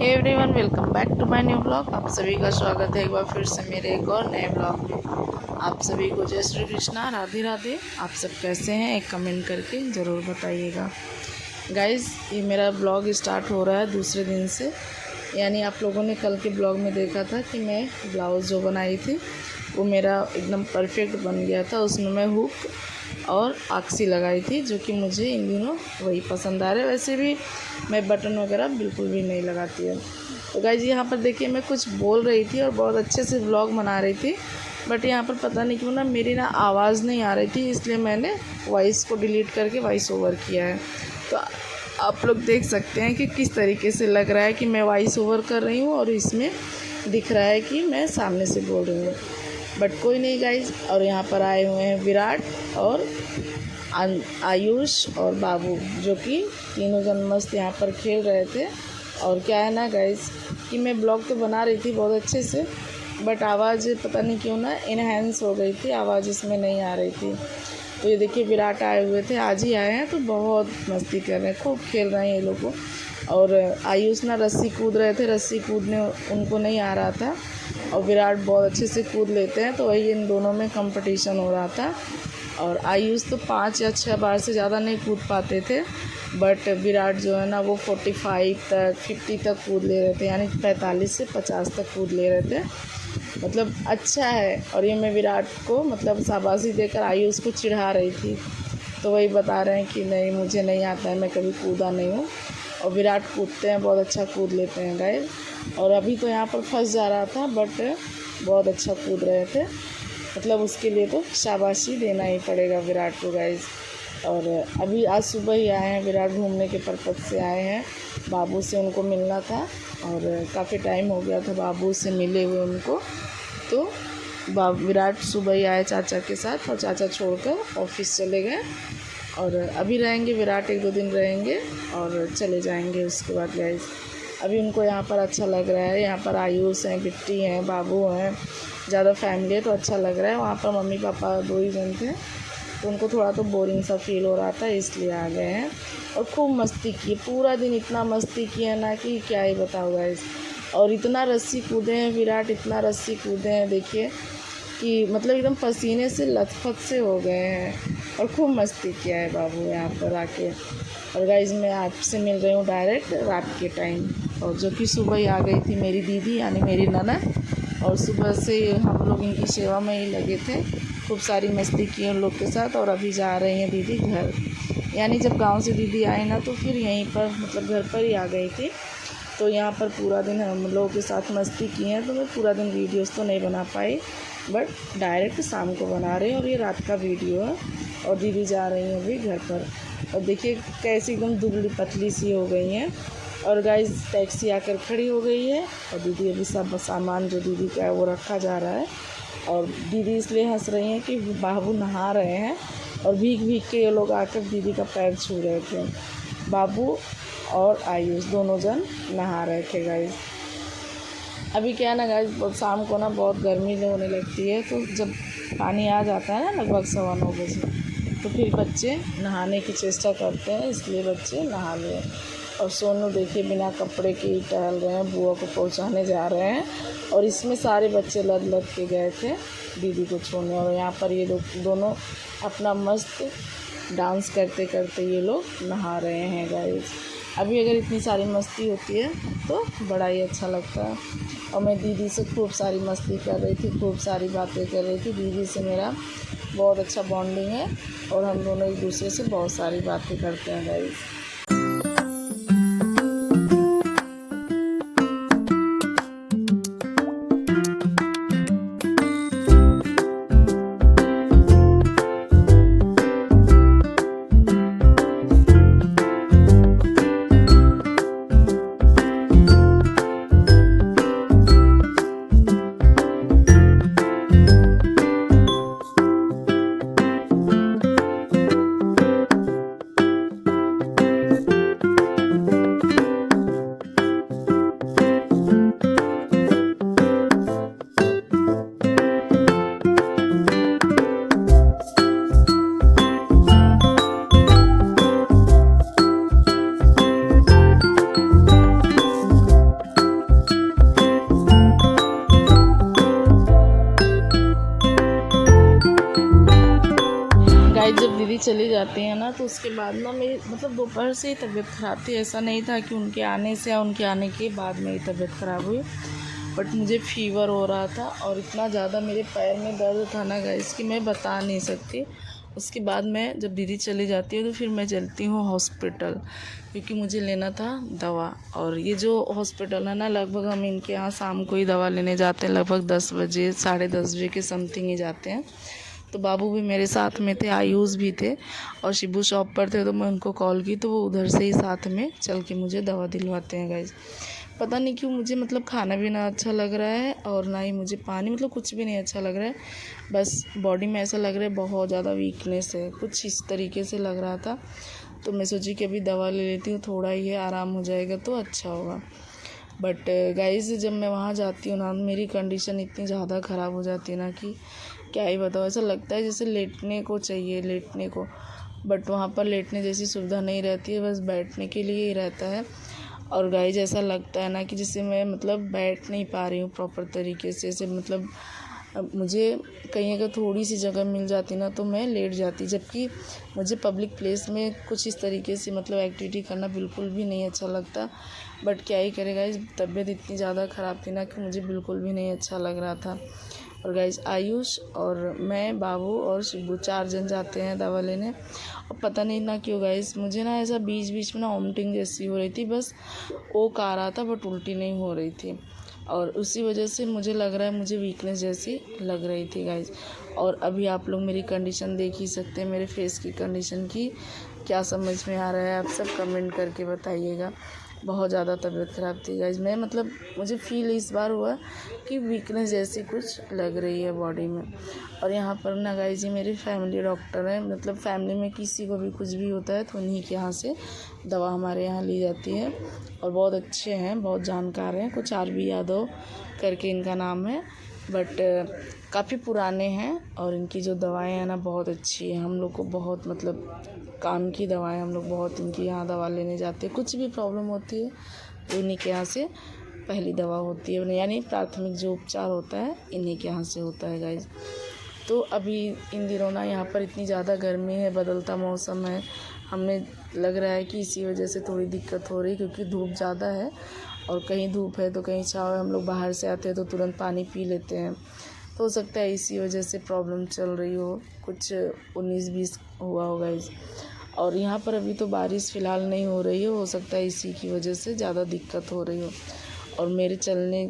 Hey everyone, welcome back to my new blog. आप सभी का स्वागत है एक बार फिर से मेरे एक और नए ब्लॉग में। आप सभी को जय श्री कृष्णा, राधे राधे। आप सब कैसे हैं, एक कमेंट करके ज़रूर बताइएगा। गाइज़, ये मेरा ब्लॉग स्टार्ट हो रहा है दूसरे दिन से। यानी आप लोगों ने कल के ब्लॉग में देखा था कि मैं ब्लाउज़ जो बनाई थी वो मेरा एकदम परफेक्ट बन गया था। उसमें मैं हुक और आक्सी लगाई थी, जो कि मुझे इन दिनों वही पसंद आ रहे। वैसे भी मैं बटन वगैरह बिल्कुल भी नहीं लगाती है। तो गाइज यहाँ पर देखिए, मैं कुछ बोल रही थी और बहुत अच्छे से व्लॉग बना रही थी, बट यहाँ पर पता नहीं क्यों मेरी आवाज़ नहीं आ रही थी, इसलिए मैंने वॉइस को डिलीट करके वॉइस ओवर किया है। तो आप लोग देख सकते हैं कि किस तरीके से लग रहा है कि मैं वॉइस ओवर कर रही हूँ और इसमें दिख रहा है कि मैं सामने से बोल रही हूँ। बट कोई नहीं गाइज। और यहाँ पर आए हुए हैं विराट और आयुष और बाबू, जो कि तीनों जन मस्त यहाँ पर खेल रहे थे। और क्या है ना गाइज कि मैं ब्लॉग तो बना रही थी बहुत अच्छे से, बट आवाज़ पता नहीं क्यों इनहेंस हो गई थी, आवाज़ इसमें नहीं आ रही थी। तो ये देखिए, विराट आए हुए थे, आज ही आए हैं, तो बहुत मस्ती कर रहे हैं, खूब खेल रहे हैं ये लोग। और आयुष रस्सी कूद रहे थे, रस्सी कूदने उनको नहीं आ रहा था और विराट बहुत अच्छे से कूद लेते हैं, तो वही इन दोनों में कंपटीशन हो रहा था। और आयुष तो 5 या 6 बार से ज़्यादा नहीं कूद पाते थे, बट विराट जो है ना वो 45 तक 50 तक कूद ले रहे थे, यानी 45 से 50 तक कूद ले रहे थे। मतलब अच्छा है। और ये मैं विराट को मतलब शाबाशी देकर आयुष को चिढ़ा रही थी, तो वही बता रहे हैं कि नहीं, मुझे नहीं आता है, मैं कभी कूदा नहीं हूँ। और विराट कूदते हैं, बहुत अच्छा कूद लेते हैं गाइस। और अभी तो यहाँ पर फंस जा रहा था, बट बहुत अच्छा कूद रहे थे, मतलब उसके लिए तो शाबाशी देना ही पड़ेगा विराट को गाइस। और अभी आज सुबह ही आए हैं विराट, घूमने के पर्पज़ से आए हैं। बाबू से उनको मिलना था और काफ़ी टाइम हो गया था बाबू से मिले हुए उनको। तो विराट सुबह ही आए चाचा के साथ, और चाचा छोड़कर ऑफिस चले गए। और अभी रहेंगे विराट, 1-2 दिन रहेंगे और चले जाएंगे उसके बाद गाइस। अभी उनको यहाँ पर अच्छा लग रहा है। यहाँ पर आयुष हैं, बिट्टी हैं, बाबू हैं, ज़्यादा फैमिली है तो अच्छा लग रहा है। वहाँ पर मम्मी पापा 2 ही जन थे, तो उनको थोड़ा तो बोरिंग सा फील हो रहा था, इसलिए आ गए हैं। और खूब मस्ती की, पूरा दिन इतना मस्ती किया ना कि क्या ही बताओ गाइस। और इतना रस्सी कूदे हैं विराट, इतना रस्सी कूदे हैं देखिए कि मतलब एकदम पसीने से लथपथ से हो गए हैं। और खूब मस्ती किया है बाबू यहाँ पर आके। और गाइस, मैं आपसे मिल रही हूँ डायरेक्ट रात के टाइम, और जो कि सुबह ही आ गई थी मेरी दीदी यानी मेरी ननद। और सुबह से हम लोग इनकी सेवा में ही लगे थे, खूब सारी मस्ती की उन लोग के साथ। और अभी जा रही हैं दीदी घर, यानी जब गांव से दीदी आई ना तो फिर यहीं पर मतलब घर पर ही आ गई थी। तो यहाँ पर पूरा दिन हम लोगों के साथ मस्ती की हैं, तो मैं पूरा दिन वीडियोस तो नहीं बना पाई, बट डायरेक्ट शाम को बना रहे हैं। और ये रात का वीडियो है। और दीदी जा रही हैं अभी घर पर, और देखिए कैसी एकदम दुबली पतली सी हो गई हैं। और गाइस, टैक्सी आकर खड़ी हो गई है और दीदी अभी सब सामान जो दीदी का है वो रखा जा रहा है। और दीदी इसलिए हंस रही हैं कि बाबू नहा रहे हैं, और भीग भीग के ये लोग आकर दीदी का पैर छू रहे थे। बाबू और आयुष दोनों जन नहा रहे थे गाइस। अभी क्या है ना गाइस, शाम को बहुत गर्मी होने लगती है, तो जब पानी आ जाता है ना लगभग 9:15 बजे, तो फिर बच्चे नहाने की चेष्टा करते हैं, इसलिए बच्चे नहा लें। और सोनू देखिए बिना कपड़े के ही टहल रहे हैं, बुआ को पहुंचाने जा रहे हैं। और इसमें सारे बच्चे लद लद के गए थे दीदी को छोड़ने। और यहाँ पर ये लोग दोनों अपना मस्त डांस करते करते ये लोग नहा रहे हैं गाइस। अभी अगर इतनी सारी मस्ती होती है तो बड़ा ही अच्छा लगता है। और मैं दीदी से खूब सारी मस्ती कर रही थी, खूब सारी बातें कर रही थी। दीदी से मेरा बहुत अच्छा बॉन्डिंग है और हम दोनों एक दूसरे से बहुत सारी बातें करते हैं गाइस। चली जाती हैं ना, तो उसके बाद ना मेरी मतलब दोपहर से ही तबीयत ख़राब थी। ऐसा नहीं था कि उनके आने से या उनके आने के बाद मेरी तबीयत ख़राब हुई, बट मुझे फ़ीवर हो रहा था और इतना ज़्यादा मेरे पैर में दर्द था ना गाइस कि मैं बता नहीं सकती। उसके बाद मैं जब दीदी चली जाती है तो फिर मैं चलती हूँ हॉस्पिटल, क्योंकि मुझे लेना था दवा। और ये जो हॉस्पिटल है ना, लगभग हम इनके यहाँ शाम को ही दवा लेने जाते हैं, लगभग 10 बजे 10:30 बजे के समथिंग ही जाते हैं। तो बाबू भी मेरे साथ में थे, आयुष भी थे और शिबू शॉप पर थे, तो मैं उनको कॉल की तो वो उधर से ही साथ में चल के मुझे दवा दिलवाते हैं गाइस। पता नहीं क्यों मुझे मतलब खाना भी ना अच्छा लग रहा है और ना ही मुझे पानी, मतलब कुछ भी नहीं अच्छा लग रहा है। बस बॉडी में ऐसा लग रहा है बहुत ज़्यादा वीकनेस है, कुछ इस तरीके से लग रहा था। तो मैं सोची कि अभी दवा ले लेती हूँ, थोड़ा ही है, आराम हो जाएगा तो अच्छा होगा। बट गाइस जब मैं वहाँ जाती हूँ ना, मेरी कंडीशन इतनी ज़्यादा ख़राब हो जाती है ना कि क्या ही बताओ। ऐसा लगता है जैसे लेटने को चाहिए, लेटने को, बट वहाँ पर लेटने जैसी सुविधा नहीं रहती है, बस बैठने के लिए ही रहता है। और गाइस ऐसा लगता है ना कि जैसे मैं मतलब बैठ नहीं पा रही हूँ प्रॉपर तरीके से, मतलब अब मुझे कहीं अगर थोड़ी सी जगह मिल जाती ना तो मैं लेट जाती, जबकि मुझे पब्लिक प्लेस में कुछ इस तरीके से मतलब एक्टिविटी करना बिल्कुल भी नहीं अच्छा लगता। बट क्या ही करेगा, इस तबीयत इतनी ज़्यादा ख़राब थी ना कि मुझे बिल्कुल भी नहीं अच्छा लग रहा था। और गाइस आयुष और मैं, बाबू और शिबू 4 जन जाते हैं दवा लेने। और पता नहीं ना क्यों गाइस मुझे ना ऐसा बीच बीच में ना वॉमिटिंग जैसी हो रही थी, बस ओक आ रहा था बट उल्टी नहीं हो रही थी। और उसी वजह से मुझे लग रहा है मुझे वीकनेस जैसी लग रही थी गाइस। और अभी आप लोग मेरी कंडीशन देख ही सकते हैं, मेरे फेस की कंडीशन की क्या समझ में आ रहा है, आप सब कमेंट करके बताइएगा। बहुत ज़्यादा तबीयत ख़राब थी गाइस, मैं मतलब मुझे फ़ील इस बार हुआ कि वीकनेस जैसी कुछ लग रही है बॉडी में। और यहाँ पर ना गाइस ये मेरे फैमिली डॉक्टर हैं, मतलब फैमिली में किसी को भी कुछ भी होता है तो उन्हीं के यहाँ से दवा हमारे यहाँ ली जाती है। और बहुत अच्छे हैं, बहुत जानकार हैं, कुछ RB यादव करके इनका नाम है, बट काफ़ी पुराने हैं। और इनकी जो दवाएं हैं ना बहुत अच्छी है, हम लोग को बहुत मतलब काम की दवाएं, हम लोग बहुत इनके यहाँ दवा लेने जाते हैं। कुछ भी प्रॉब्लम होती है तो इन्हीं के यहाँ से पहली दवा होती है, यानी प्राथमिक जो उपचार होता है इन्हीं के यहाँ से होता है गाइज। तो अभी इन दिनों ना यहाँ पर इतनी ज़्यादा गर्मी है, बदलता मौसम है, हमें लग रहा है कि इसी वजह से थोड़ी दिक्कत हो रही, क्योंकि धूप ज़्यादा है और कहीं धूप है तो कहीं छाँव है। हम लोग बाहर से आते हैं तो तुरंत पानी पी लेते हैं, तो हो सकता है इसी वजह से प्रॉब्लम चल रही हो, कुछ 19-20 हुआ होगा इस। और यहाँ पर अभी तो बारिश फ़िलहाल नहीं हो रही हो सकता है इसी की वजह से ज़्यादा दिक्कत हो रही हो। और मेरे चलने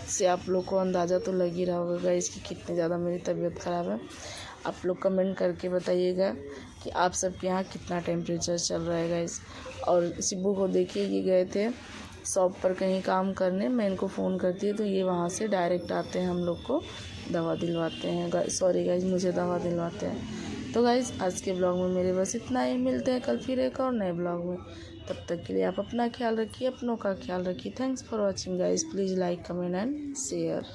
से आप लोग को अंदाज़ा तो लग ही रहा होगा गाइस कि कितनी ज़्यादा मेरी तबीयत ख़राब है। आप लोग कमेंट करके बताइएगा कि आप सबके यहाँ कितना टेम्परेचर चल रहा है गाइस। और शिबू को देखिए, ये गए थे शॉप पर कहीं काम करने, मैं इनको फ़ोन करती है तो ये वहाँ से डायरेक्ट आते हैं, हम लोग को दवा दिलवाते हैं, सॉरी गाइस मुझे दवा दिलवाते हैं। तो गाइस आज के ब्लॉग में मेरे बस इतना ही, मिलते हैं कल फिर एक और नए ब्लॉग में। तब तक के लिए आप अपना ख्याल रखिए, अपनों का ख्याल रखिए। Thanks for watching guys, please like comment and share.